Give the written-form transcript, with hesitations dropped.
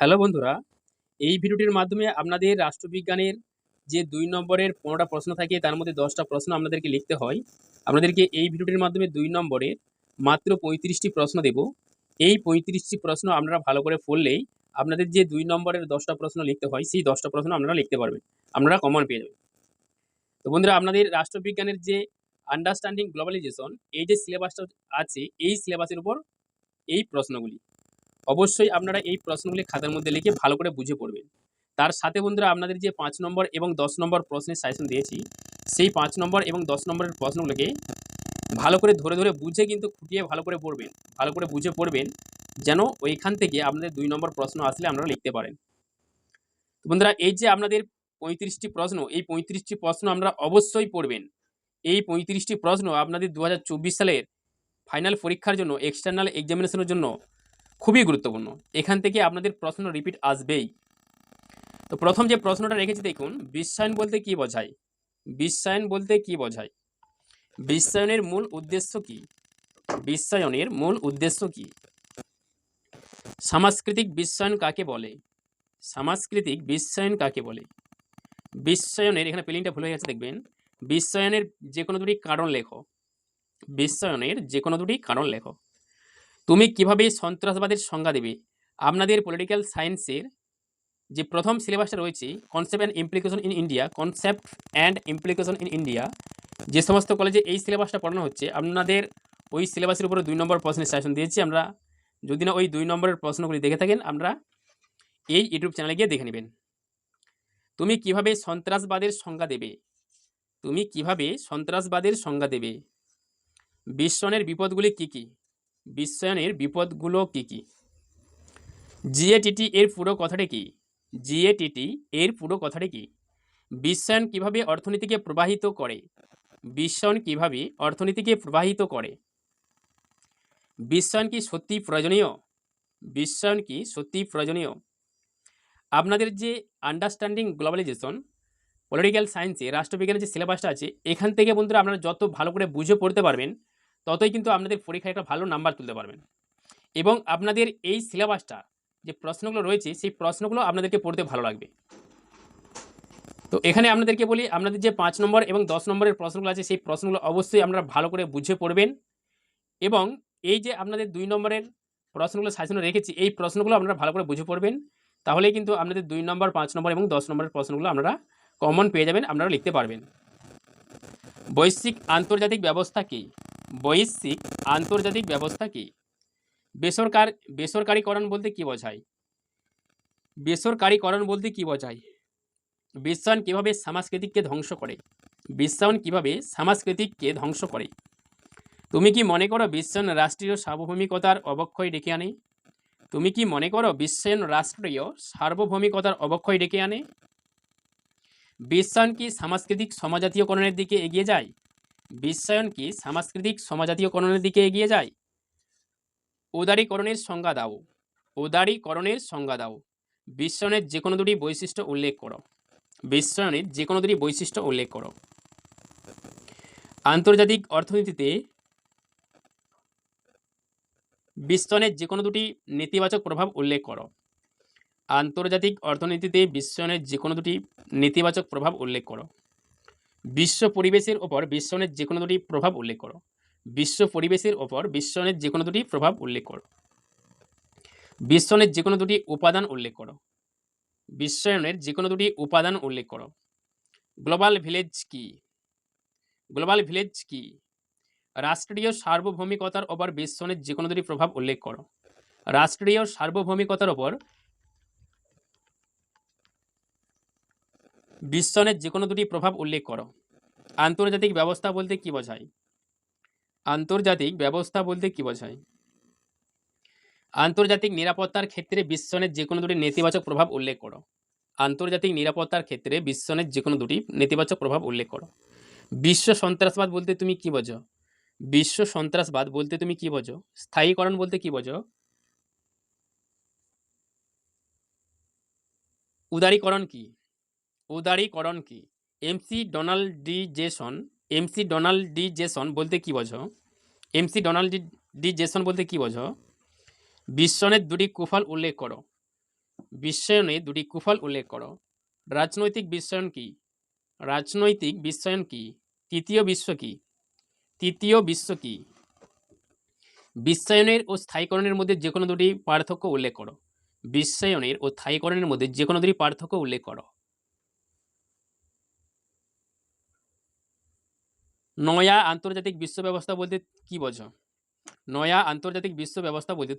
Hello বন্ধুরা, এই ভিডিওটির মাধ্যমে আপনাদের রাষ্ট্রবিজ্ঞানের যে ২ নম্বরের ১৫টা প্রশ্ন থাকে তার মধ্যে ১০টা প্রশ্ন আপনাদেরকে লিখতে হয়। আপনাদেরকে এই ভিডিওটির মাধ্যমে ২ নম্বরের মাত্র ৩৫টি প্রশ্ন দেব। এই ৩৫টি প্রশ্ন আপনারা ভালো করে পড়লেই আপনাদের যে ২ নম্বরের ১০টা প্রশ্ন লিখতে হয় সেই ১০টা প্রশ্ন আপনারা লিখতে পারবেন। আপনারা কমন পেয়ে যাবেন। তো বন্ধুরা, আপনাদের রাষ্ট্রবিজ্ঞানের যে আন্ডারস্ট্যান্ডিং গ্লোবালাইজেশন এই যে সিলেবাসটা আছে এই সিলেবাসের উপর এই প্রশ্নগুলি। অবশ্যই আপনারা এই প্রশ্নগুলি খাতার মধ্যে লিখে ভালো করে বুঝে পড়বেন। তার সাথে বন্ধুরা, আপনাদের যে ৫ নম্বর এবং ১০ নম্বর প্রশ্নের সাজেশন দিয়েছি, সেই ৫ নম্বর এবং ১০ নম্বরের প্রশ্নগুলোকে ভালো করে ধরে, ধরে বুঝে কিন্তু খুঁটিয়ে ভালো করে পড়বেন। ভালো করে বুঝে পড়বেন যেন ওইখান থেকে আপনাদের ২ নম্বর প্রশ্ন আসলে আপনারা লিখতে পারেন। তো বন্ধুরা, এই যে আপনাদের ৩৫টি প্রশ্ন, এই ৩৫টি প্রশ্ন আপনারা অবশ্যই পড়বেন। এই ৩৫টি প্রশ্ন আপনাদের ২০২৪ সালের ফাইনাল পরীক্ষার জন্য, এক্সটার্নাল এক্সামিনেশনের জন্য খুবই গুরুত্বপূর্ণ। এখান থেকে আপনাদের প্রশ্ন রিপিট আসবেই। তো প্রথম যে প্রশ্নটা রেখেছি দেখুন, বিশ্বায়ন বলতে কি বোঝায়? বিশ্বায়ন বলতে কি বোঝায়? বিশ্বায়নের মূল উদ্দেশ্য কি? বিশ্বায়নের মূল উদ্দেশ্য কি? সাংস্কৃতিক বিশ্বায়ন কাকে বলে? সাংস্কৃতিক বিশ্বায়ন কাকে বলে? বিশ্বায়নের, এখানে স্পেলিংটা ভুল হয়ে গেছে দেখবেন। বিশ্বায়নের যে কোনো দুটি কারণ লেখো। বিশ্বায়নের যে কোনো দুটি কারণ লেখো। তুমি কিভাবে সন্ত্রাসবাদের সংজ্ঞা দেবে? আপনাদের পলিটিক্যাল সায়েন্সের যে প্রথম সিলেবাসটা রয়েছে, concept and implication in India, concept and implication in India, যে সমস্ত কলেজে এই সিলেবাসটা পড়ানো হচ্ছে, আপনাদের ওই সিলেবাসের উপরে ২ নম্বর প্রশ্নের সাজেশন দিয়েছি আমরা। যদি না ওই ২ নম্বরের প্রশ্নগুলি দেখে থাকেন, আমরা এই ইউটিউব চ্যানেলে গিয়ে দেখে নেবেন। তুমি কিভাবে সন্ত্রাসবাদের সংজ্ঞা দেবে? তুমি কিভাবে সন্ত্রাসবাদের সংজ্ঞা দেবে? বিশ্বায়নের বিপদগুলি কী কী? বিশ্বায়নের বিপদগুলো কী কী? জিএটিটি এর পুরো কথাটি কি? জিএটিটি এর পুরো কথাটি কি? বিশ্বায়ন কিভাবে অর্থনীতিকে প্রভাবিত করে? বিশ্বায়ন কিভাবে অর্থনীতিকে প্রভাবিত করে? বিশ্বায়ন কি সত্যি প্রয়োজনীয়? বিশ্বায়ন কি সত্যি প্রয়োজনীয়? আপনাদের যে আন্ডারস্ট্যান্ডিং গ্লোবালাইজেশন পলিটিক্যাল সায়েন্সে রাষ্ট্রবিজ্ঞানের যে সিলেবাসটা আছে, এখান থেকে বন্ধুরা আপনারা যত ভালো করে বুঝে পড়তে পারবেন, ততই কিন্তু আপনাদের পরীক্ষায় একটা ভালো নাম্বার তুলতে পারবেন। এবং আপনাদের এই সিলেবাসটা যে প্রশ্নগুলো রয়েছে, সেই প্রশ্নগুলো আপনাদেরকে পড়তে ভালো লাগবে। তো এখানে আপনাদেরকে বলি, আপনাদের যে ৫ নম্বর এবং ১০ নম্বরের প্রশ্নগুলো আছে, সেই প্রশ্নগুলো অবশ্যই আপনারা ভালো করে বুঝে পড়বেন। এবং এই যে আপনাদের ২ নম্বরের প্রশ্নগুলো সাজানো রেখেছি, এই প্রশ্নগুলো আপনারা ভালো করে বুঝে পড়বেন। তাহলেই কিন্তু আপনাদের ২ নম্বর, ৫ নম্বর এবং ১০ নম্বরের প্রশ্নগুলো আপনারা কমন পেয়ে যাবেন, আপনারা লিখতে পারবেন। বৈশ্বিক আন্তর্জাতিক ব্যবস্থা কী? বৈশ্বিক আন্তর্জাতিক ব্যবস্থা কী? বেসরকারীকরণ বলতে কী বোঝায়? বেসরকারীকরণ বলতে কী বোঝায়? বিশ্বায়ন কিভাবে সংস্কৃতিকে ধ্বংস করে? বিশ্বায়ন কিভাবে সংস্কৃতিকে ধ্বংস করে? তুমি কি মনে করো বিশ্বায়ন রাষ্ট্রীয় সার্বভৌমিকতার অবক্ষয় ডেকে আনে? তুমি কি মনে করো বিশ্বায়ন রাষ্ট্রীয় সার্বভৌমিকতার অবক্ষয় ডেকে আনে? বিশ্বায়ন কি সাংস্কৃতিক সমাজজাতীয়করণের দিকে এগিয়ে যায়? বিশ্বায়ন কি সাংস্কৃতিক সমাজজাতীয়করণের দিকে এগিয়ে যায়? উদারীকরণের সংজ্ঞা দাও। উদারীকরণের সংজ্ঞা দাও। বিশ্বায়নের যে কোনো দুটি বৈশিষ্ট্য উল্লেখ করো। বিশ্বায়নের যে কোনো দুটি বৈশিষ্ট্য উল্লেখ করো। আন্তর্জাতিক অর্থনীতিতে বিশ্বায়নের যে কোনো দুটি নেতিবাচক প্রভাব উল্লেখ করো। আন্তর্জাতিক অর্থনীতিতে বিশ্বায়নের যে কোনো দুটি নেতিবাচক প্রভাব উল্লেখ করো। বিশ্ব পরিবেশের ওপর বিশ্বায়নের যে কোনো দুটি প্রভাব উল্লেখ করো। বিশ্ব পরিবেশের ওপর বিশ্বায়নের যে কোনো দুটি প্রভাব উল্লেখ করো। বিশ্বায়নের যে কোনো দুটি উপাদান উল্লেখ করো। বিশ্বায়নের যে কোনো দুটি উপাদান উল্লেখ করো। গ্লোবাল ভিলেজ কি? গ্লোবাল ভিলেজ কি? রাষ্ট্রীয় সার্বভৌমিকতার ওপর বিশ্বায়নের যে কোনো দুটি প্রভাব উল্লেখ করো। রাষ্ট্রীয় সার্বভৌমিকতার ওপর বিশ্বায়নের যে কোনো দুটি প্রভাব উল্লেখ করো। আন্তর্জাতিক ব্যবস্থা বলতে কি বোঝায়? আন্তর্জাতিক ব্যবস্থা বলতে কি বোঝায়? আন্তর্জাতিক নিরাপত্তার ক্ষেত্রে বিশ্বায়নের যে কোনো দুটি নেতিবাচক প্রভাব উল্লেখ করো। আন্তর্জাতিক নিরাপত্তার ক্ষেত্রে বিশ্বায়নের যে কোনো দুটি নেতিবাচক প্রভাব উল্লেখ করো। বিশ্ব সন্ত্রাসবাদ বলতে তুমি কি বোঝো? বিশ্ব সন্ত্রাসবাদ বলতে তুমি কি বোঝো? স্থায়ীকরণ বলতে কি বোঝো? উদারীকরণ কি? উদারীকরণ কি? এমসি ডোনাল্ডিজেশন বলতে কি বোঝো? এমসি ডোনাল্ডিজেশন বলতে কি বোঝো? বিশ্বায়নের দুটি কুফল উল্লেখ করো। বিশ্বায়নে দুটি কুফল উল্লেখ করো। রাজনৈতিক বিশ্বায়ন কি? রাজনৈতিক বিশ্বায়ন কি? তৃতীয় বিশ্ব কি? তৃতীয় বিশ্ব কি? বিশ্বায়নের ও স্থায়ীকরণের মধ্যে যে কোনো দুটি পার্থক্য উল্লেখ করো। বিশ্বায়নের ও স্থায়ীকরণের মধ্যে যে কোনো দুটি পার্থক্য উল্লেখ করো। নয়া আন্তর্জাতিক বিশ্ব ব্যবস্থা বলতে কি বোঝো? নয়া আন্তর্জাতিক বিশ্ব ব্যবস্থা বলতে